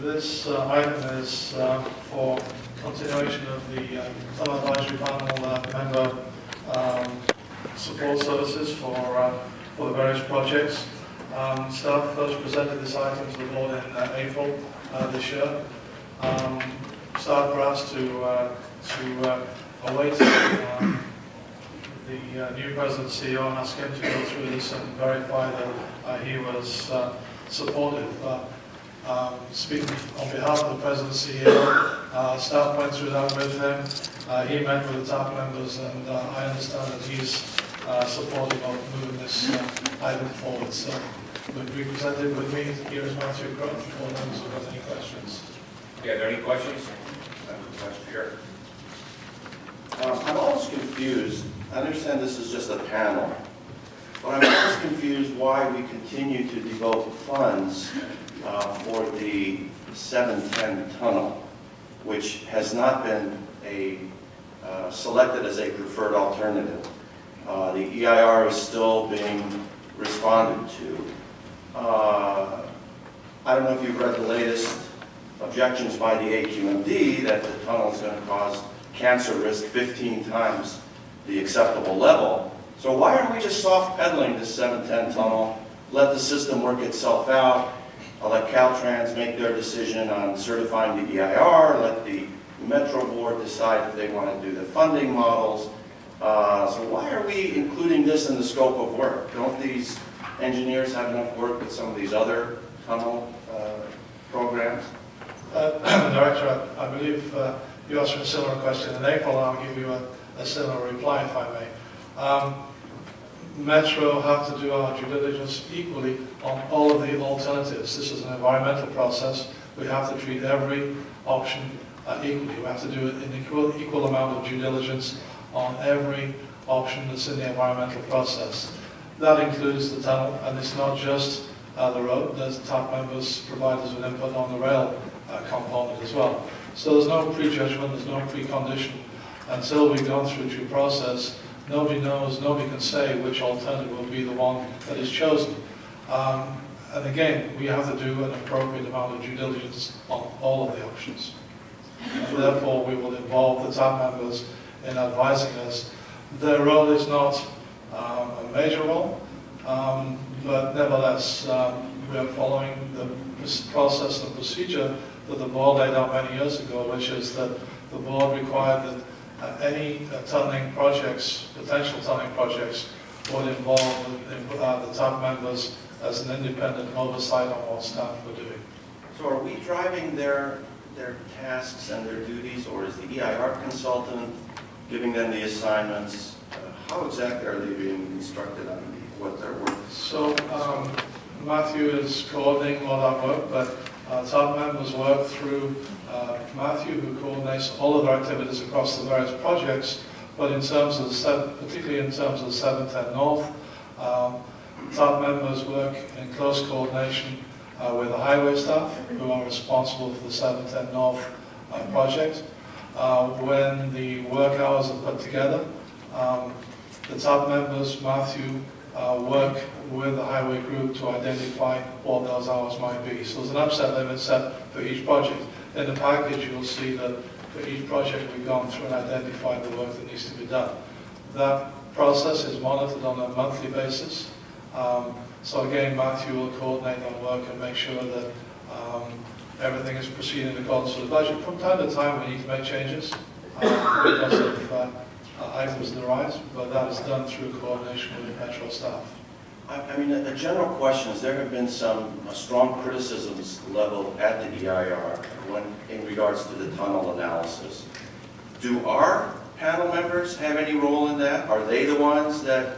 this item is for continuation of the Tunnel Advisory Panel member support services for the various projects. Staff first presented this item to the board in April this year. Staff were asked to await the new President CEO and ask him to go through this and verify that he was supportive. Speaking on behalf of the President CEO, staff went through that with him. He met with the top members, and I understand that he's supportive of moving this item forward. So, we presented with me here is Matthew Crowe, for those who have any questions. Yeah, are there any questions? Sure. I'm always confused. I understand this is just a panel, but I'm always confused why we continue to devote funds for the 710 tunnel, which has not been selected as a preferred alternative. The EIR is still being responded to. I don't know if you've read the latest objections by the AQMD that the tunnel is going to cause cancer risk 15 times the acceptable level. So why aren't we just soft pedaling this 710 tunnel, let the system work itself out, let Caltrans make their decision on certifying the EIR, let the Metro Board decide if they want to do the funding models. So why are we including this in the scope of work? Don't these engineers have enough work with some of these other tunnel programs? Director, I believe you asked a similar question in April, and I'll give you a similar reply if I may. Metro have to do our due diligence equally on all of the alternatives. This is an environmental process. We have to treat every option equally. We have to do an equal amount of due diligence on every option that's in the environmental process. That includes the tunnel, and it's not just the road. There's top members provide us with input on the rail component as well. So there's no prejudgment, there's no precondition. Until we've gone through due process, nobody knows, nobody can say which alternative will be the one that is chosen. And again, we have to do an appropriate amount of due diligence on all of the options. And therefore, we will involve the top members in advising us. Their role is not a major role, but nevertheless, we are following the process and procedure that the board laid out many years ago, which is that the board required that any tunneling projects, potential tunneling projects, would involve the top members as an independent oversight on what staff were doing. So are we driving their tasks and their duties, or is the EIR consultant giving them the assignments? How exactly are they being instructed on what their work is? So Matthew is coordinating all that work, but top members work through Matthew, who coordinates all of their activities across the various projects. But in terms of particularly in terms of the 710 North, top members work in close coordination with the highway staff, who are responsible for the 710 North project. When the work hours are put together, the top members, Matthew, work with the highway group to identify what those hours might be. So there's an upset limit set for each project. In the package, you'll see that for each project we've gone through and identified the work that needs to be done. That process is monitored on a monthly basis. So again, Matthew will coordinate on work and make sure that everything is proceeding in accordance with the budget. From time to time, we need to make changes because of items that arise, but that is done through coordination with Metro staff. I mean, a general question is there have been some strong criticisms leveled at the EIR in regards to the tunnel analysis. Do our panel members have any role in that? Are they the ones that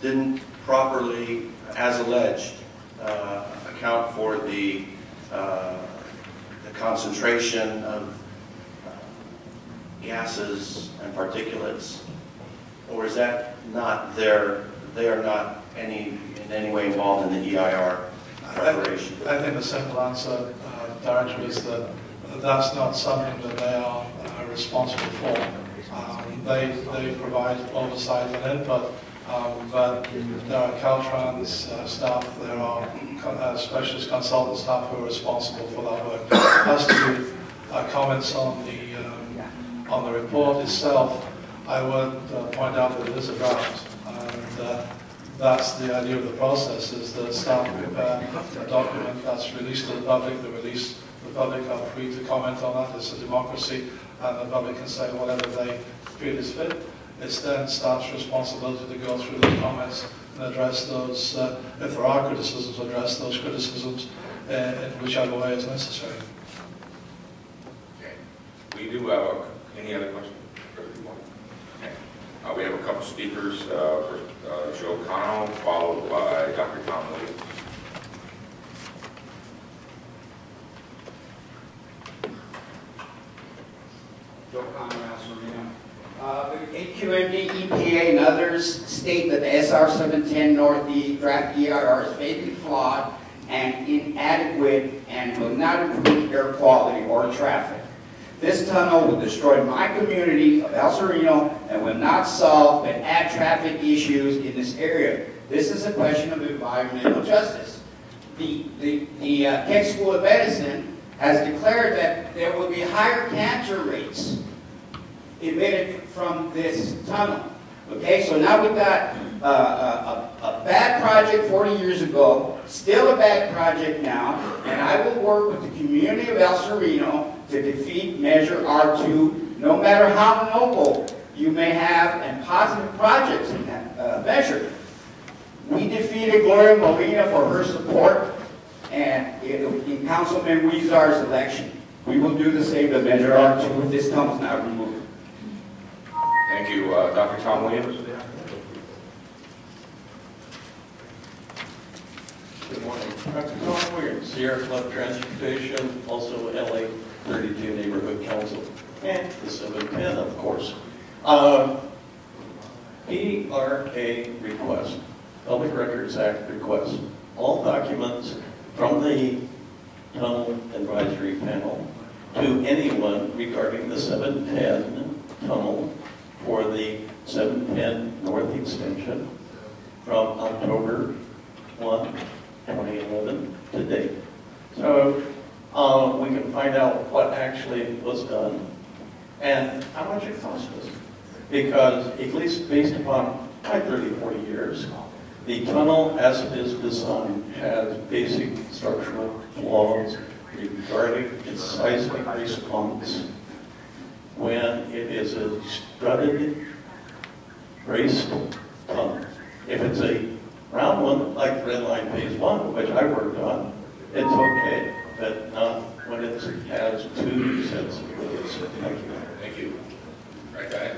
didn't properly, as alleged, account for the concentration of gases and particulates? Or is that not they are not in any way involved in the EIR preparation? I think the simple answer, Director, is that that's not something that they are responsible for. They provide oversight and input, But there are Caltrans staff, there are specialist consultant staff who are responsible for that work. As to comments on the report itself, I would point out that it is a draft, and that's the idea of the process, is that staff prepare a document that's released to the public. The public are free to comment on that. It's a democracy, and the public can say whatever they feel is fit. It's then staff's responsibility to go through the comments and address those, if there are criticisms, address those criticisms in whichever way is necessary. Okay. We do have any other questions? Okay. We have a couple speakers. First, Joe Cano, followed by Dr. Tom Williams. Joe Cano, the AQMD, EPA, and others state that the SR710 North draft EIR is fatally flawed and inadequate and will not improve air quality or traffic. This tunnel will destroy my community of El Sereno and will not solve but add traffic issues in this area. This is a question of environmental justice. The Keck School of Medicine has declared that there will be higher cancer rates emitted from this tunnel. Okay, so now we've got a bad project 40 years ago, still a bad project now, and I will work with the community of El Sereno to defeat Measure R2, no matter how noble you may have and positive projects in that measure. We defeated Gloria Molina for her support and in Councilman Weezar's election. We will do the same to Measure R2 if this tunnel is not removed. Thank you. Dr. Tom Williams. Good morning. Dr. Tom Williams, Sierra Club Transportation, also LA 32 Neighborhood Council, and the 710, of course. PRA request, Public Records Act request, all documents from the Tunnel Advisory Panel to anyone regarding the 710 tunnel for the 710 North Extension from October 1, 2011 to date. So we can find out what actually was done and how much it cost us. Because at least based upon my 30, 40 years, the tunnel as it is designed has basic structural flaws regarding its seismic response. When it is a strutted, braced tunnel. If it's a round one, like Red Line Phase 1, which I worked on, it's okay, but not when it has two sets of wheels. Thank you. Thank you. Right, go ahead.